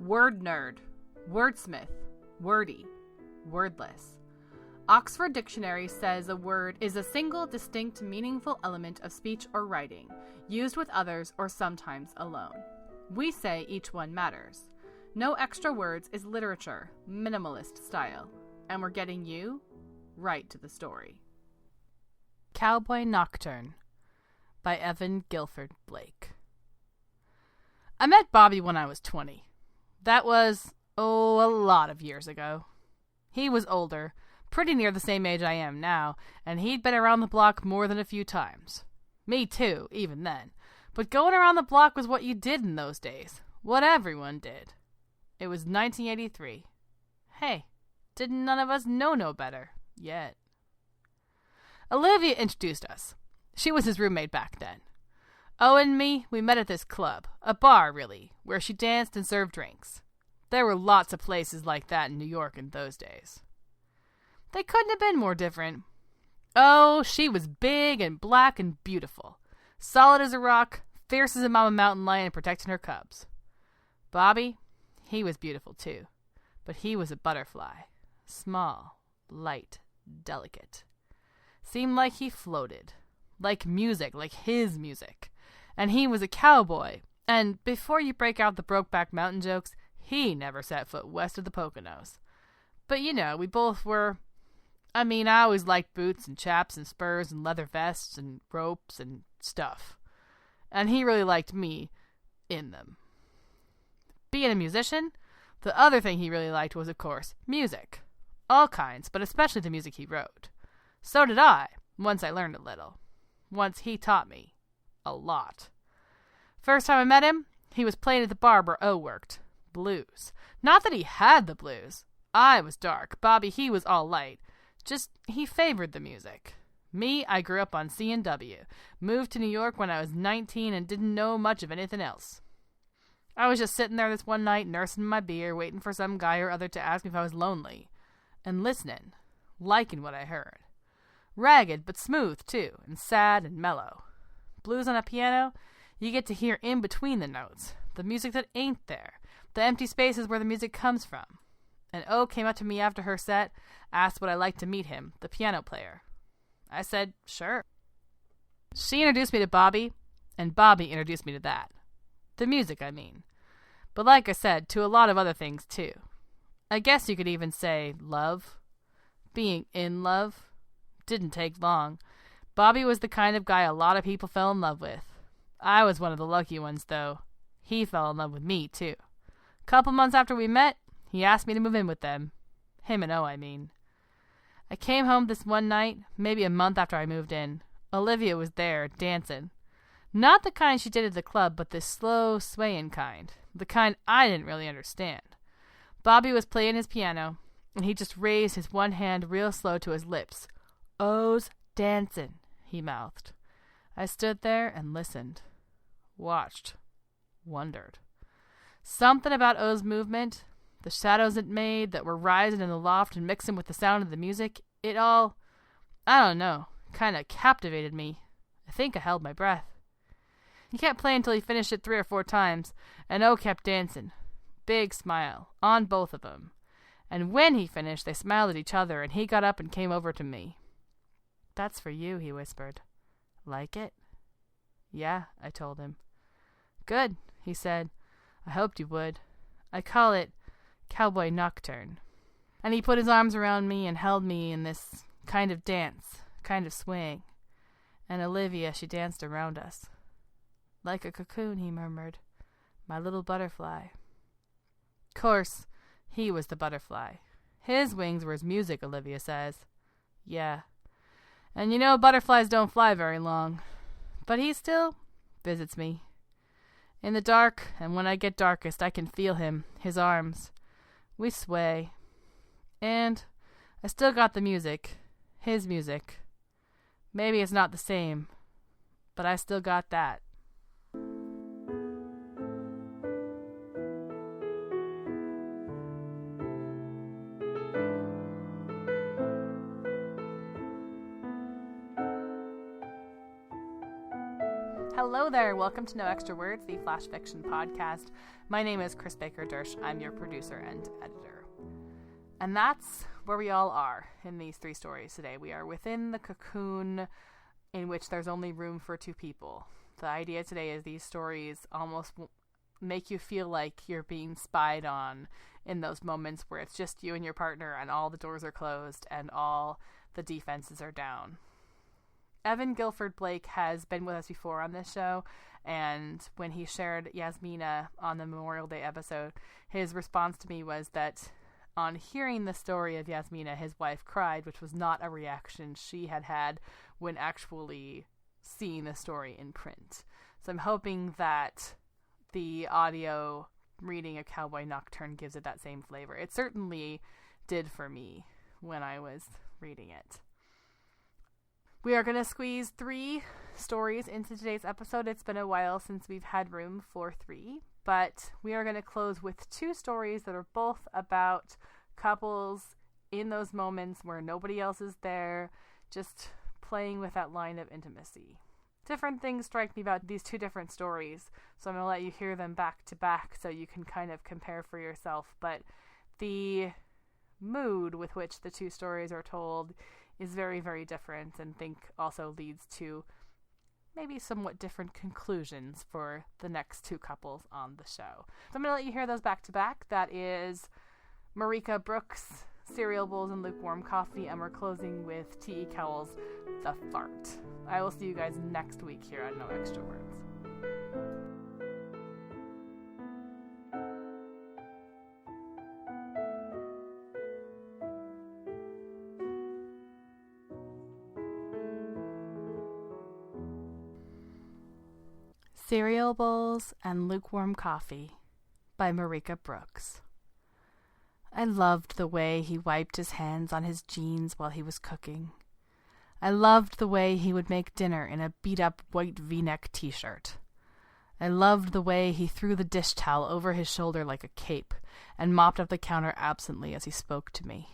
Word nerd, wordsmith, wordy, wordless. Oxford Dictionary says a word is a single, distinct, meaningful element of speech or writing, used with others or sometimes alone. We say each one matters. No extra words is literature, minimalist style. And we're getting you right to the story. Cowboy Nocturne by Evan Guilford Blake. I met Bobby when I was 20. That was, a lot of years ago. He was older, pretty near the same age I am now, and he'd been around the block more than a few times. Me too, even then. But going around the block was what you did in those days. What everyone did. It was 1983. Hey, didn't none of us know no better, yet. Olivia introduced us. She was his roommate back then. And me, we met at this club, a bar really, where she danced and served drinks. There were lots of places like that in New York in those days. They couldn't have been more different. Oh, she was big and black and beautiful. Solid as a rock, fierce as a mama mountain lion protecting her cubs. Bobby, he was beautiful too, but he was a butterfly. Small, light, delicate. Seemed like he floated. Like music, like his music. And he was a cowboy. And before you break out the Brokeback Mountain jokes, he never set foot west of the Poconos. But we both were... I always liked boots and chaps and spurs and leather vests and ropes and stuff. And he really liked me in them. Being a musician, the other thing he really liked was, of course, music. All kinds, but especially the music he wrote. So did I, once I learned a little. Once he taught me. A lot. First time I met him, he was playing at the bar where O worked. Blues. Not that he had the blues. I was dark. Bobby, he was all light. Just, he favored the music. Me, I grew up on C&W. Moved to New York when I was 19 and didn't know much of anything else. I was just sitting there this one night, nursing my beer, waiting for some guy or other to ask me if I was lonely. And listening. Liking what I heard. Ragged, but smooth, too, and sad and mellow. Blues on a piano, you get to hear in between the notes. The music that ain't there. The empty spaces where the music comes from. And O came up to me after her set, asked would I like to meet him, the piano player. I said, sure. She introduced me to Bobby, and Bobby introduced me to that. The music, I mean. But like I said, to a lot of other things, too. I guess you could even say love. Being in love. Didn't take long. Bobby was the kind of guy a lot of people fell in love with. I was one of the lucky ones, though. He fell in love with me, too. Couple months after we met, he asked me to move in with them. Him and O, I mean. I came home this one night, maybe a month after I moved in. Olivia was there, dancing. Not the kind she did at the club, but the slow, swaying kind. The kind I didn't really understand. Bobby was playing his piano, and he just raised his one hand real slow to his lips. O's dancing, he mouthed. I stood there and listened. Watched. Wondered. Something about O's movement, the shadows it made that were rising in the loft and mixing with the sound of the music, it all, I don't know, kind of captivated me. I think I held my breath. He kept playing till he finished it 3 or 4 times, and O kept dancing. Big smile, on both of them. And when he finished, they smiled at each other, and he got up and came over to me. That's for you, he whispered. Like it? Yeah, I told him. Good, he said. I hoped you would. I call it Cowboy Nocturne. And he put his arms around me and held me in this kind of dance, kind of swing. And Olivia, she danced around us. Like a cocoon, he murmured. My little butterfly. Course, he was the butterfly. His wings were his music, Olivia says. Yeah. And butterflies don't fly very long. But he still visits me. In the dark, and when I get darkest, I can feel him, his arms. We sway. And I still got the music. His music. Maybe it's not the same, but I still got that. Hello there, welcome to No Extra Words, the Flash Fiction podcast. My name is Chris Baker-Dersch. I'm your producer and editor. And that's where we all are in these three stories today. We are within the cocoon in which there's only room for two people. The idea today is these stories almost make you feel like you're being spied on in those moments where it's just you and your partner and all the doors are closed and all the defenses are down. Evan Guilford Blake has been with us before on this show, and when he shared Yasmina on the Memorial Day episode, his response to me was that on hearing the story of Yasmina, his wife cried, which was not a reaction she had had when actually seeing the story in print. So I'm hoping that the audio reading A Cowboy Nocturne gives it that same flavor. It certainly did for me when I was reading it. We are going to squeeze 3 stories into today's episode. It's been a while since we've had room for 3, but we are going to close with 2 stories that are both about couples in those moments where nobody else is there, just playing with that line of intimacy. Different things strike me about these 2 different stories, so I'm going to let you hear them back to back so you can kind of compare for yourself, but the mood with which the 2 stories are told is very, very different, and think also leads to maybe somewhat different conclusions for the next 2 couples on the show. So I'm going to let you hear those back to back. That is Marika Brooks' Cereal Bowls and Lukewarm Coffee, and we're closing with T.E. Cowell's The Fart. I will see you guys next week here on No Extra Words. Cereal Bowls and Lukewarm Coffee by Marika Brooks. I loved the way he wiped his hands on his jeans while he was cooking. I loved the way he would make dinner in a beat-up white V-neck t-shirt. I loved the way he threw the dish towel over his shoulder like a cape and mopped up the counter absently as he spoke to me.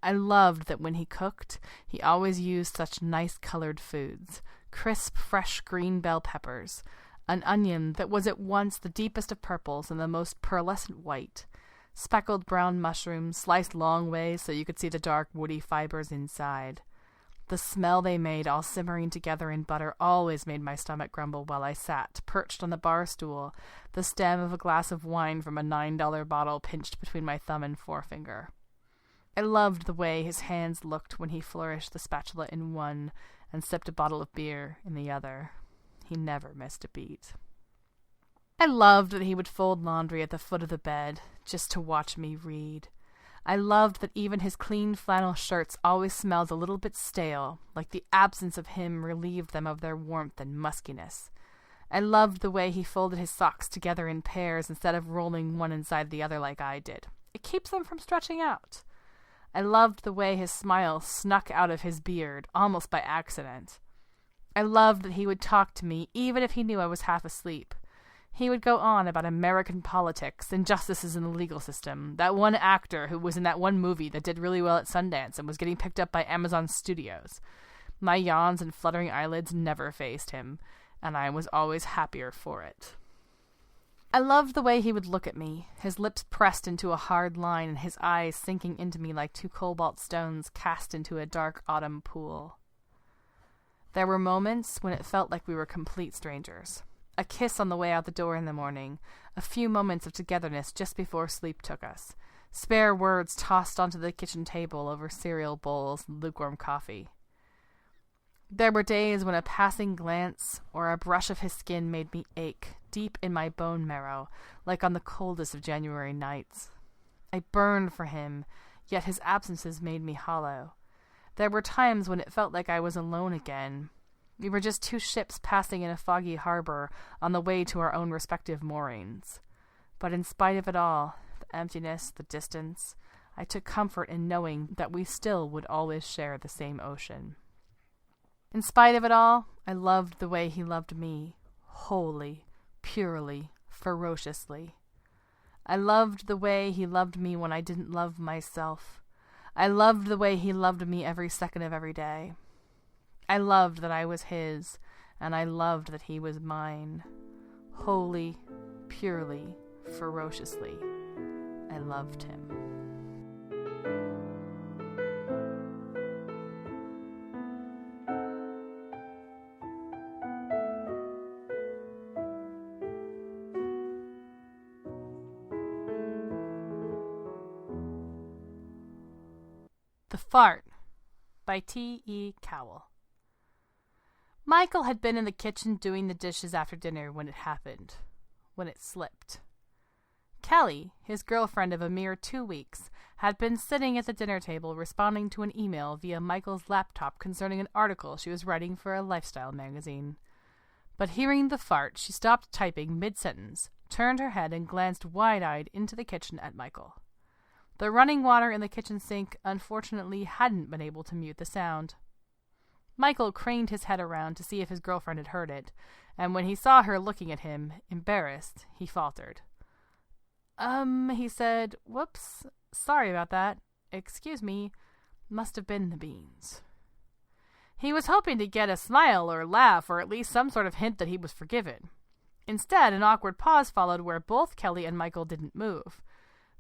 I loved that when he cooked, he always used such nice colored foods, crisp, fresh green bell peppers, an onion that was at once the deepest of purples and the most pearlescent white, speckled brown mushrooms sliced long ways so you could see the dark woody fibers inside. The smell they made all simmering together in butter always made my stomach grumble while I sat, perched on the bar stool, the stem of a glass of wine from a $9 bottle pinched between my thumb and forefinger. I loved the way his hands looked when he flourished the spatula in one and sipped a bottle of beer in the other. He never missed a beat. I loved that he would fold laundry at the foot of the bed, just to watch me read. I loved that even his clean flannel shirts always smelled a little bit stale, like the absence of him relieved them of their warmth and muskiness. I loved the way he folded his socks together in pairs instead of rolling one inside the other like I did. It keeps them from stretching out. I loved the way his smile snuck out of his beard, almost by accident. I loved that he would talk to me even if he knew I was half asleep. He would go on about American politics, injustices in the legal system, that one actor who was in that one movie that did really well at Sundance and was getting picked up by Amazon Studios. My yawns and fluttering eyelids never fazed him, and I was always happier for it. I loved the way he would look at me, his lips pressed into a hard line and his eyes sinking into me like 2 cobalt stones cast into a dark autumn pool. There were moments when it felt like we were complete strangers. A kiss on the way out the door in the morning, a few moments of togetherness just before sleep took us, spare words tossed onto the kitchen table over cereal bowls and lukewarm coffee. There were days when a passing glance or a brush of his skin made me ache deep in my bone marrow, like on the coldest of January nights. I burned for him, yet his absences made me hollow. There were times when it felt like I was alone again. We were just 2 ships passing in a foggy harbor on the way to our own respective moorings. But in spite of it all, the emptiness, the distance, I took comfort in knowing that we still would always share the same ocean. In spite of it all, I loved the way he loved me, wholly, purely, ferociously. I loved the way he loved me when I didn't love myself. I loved the way he loved me every second of every day. I loved that I was his, and I loved that he was mine. Wholly, purely, ferociously, I loved him. The Fart by T.E. Cowell. Michael had been in the kitchen doing the dishes after dinner when it happened, when it slipped. Kelly, his girlfriend of a mere 2 weeks, had been sitting at the dinner table responding to an email via Michael's laptop concerning an article she was writing for a lifestyle magazine. But hearing the fart, she stopped typing mid-sentence, turned her head, and glanced wide-eyed into the kitchen at Michael. The running water in the kitchen sink, unfortunately, hadn't been able to mute the sound. Michael craned his head around to see if his girlfriend had heard it, and when he saw her looking at him, embarrassed, he faltered. He said, "Whoops, sorry about that. Excuse me, must have been the beans." He was hoping to get a smile or laugh or at least some sort of hint that he was forgiven. Instead, an awkward pause followed where both Kelly and Michael didn't move.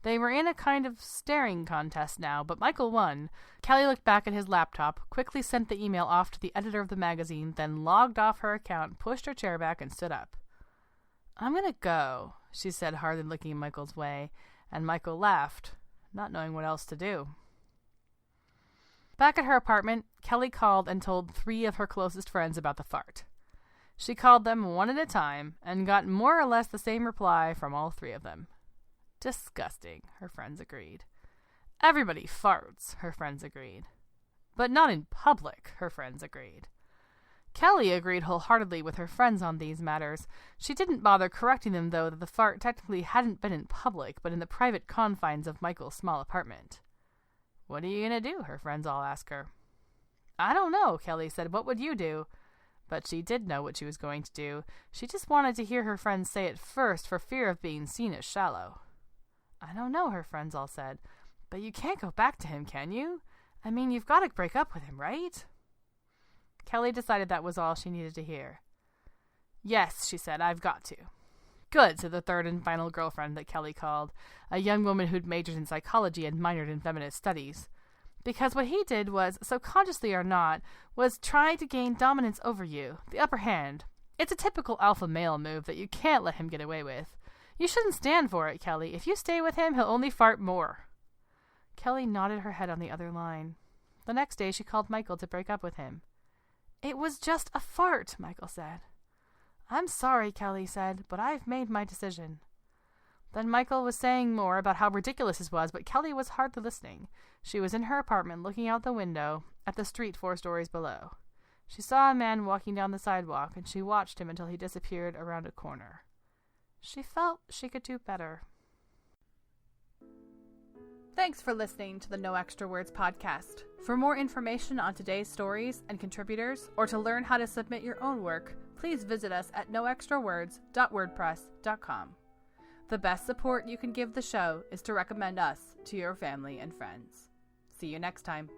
They were in a kind of staring contest now, but Michael won. Kelly looked back at his laptop, quickly sent the email off to the editor of the magazine, then logged off her account, pushed her chair back, and stood up. "I'm gonna go," she said, hardly looking Michael's way, and Michael laughed, not knowing what else to do. Back at her apartment, Kelly called and told 3 of her closest friends about the fart. She called them one at a time, and got more or less the same reply from all 3 of them. Disgusting, her friends agreed. Everybody farts, her friends agreed. But not in public, her friends agreed. Kelly agreed wholeheartedly with her friends on these matters. She didn't bother correcting them, though, that the fart technically hadn't been in public, but in the private confines of Michael's small apartment. "What are you going to do?" her friends all asked her. "I don't know," Kelly said. "What would you do?" But she did know what she was going to do. She just wanted to hear her friends say it first for fear of being seen as shallow. "I don't know," her friends all said. "But you can't go back to him, can you? I mean, you've got to break up with him, right?" Kelly decided that was all she needed to hear. "Yes," she said, "I've got to." "Good," said the third and final girlfriend that Kelly called, a young woman who'd majored in psychology and minored in feminist studies. Because what he did was, subconsciously or not, was try to gain dominance over you, the upper hand. It's a typical alpha male move that you can't let him get away with. You shouldn't stand for it, Kelly. If you stay with him, he'll only fart more. Kelly nodded her head on the other line. The next day she called Michael to break up with him. "It was just a fart," Michael said. "I'm sorry," Kelly said, "but I've made my decision." Then Michael was saying more about how ridiculous this was, but Kelly was hardly listening. She was in her apartment looking out the window at the street 4 stories below. She saw a man walking down the sidewalk, and she watched him until he disappeared around a corner. She felt she could do better. Thanks for listening to the No Extra Words podcast. For more information on today's stories and contributors, or to learn how to submit your own work, please visit us at noextrawords.wordpress.com. The best support you can give the show is to recommend us to your family and friends. See you next time.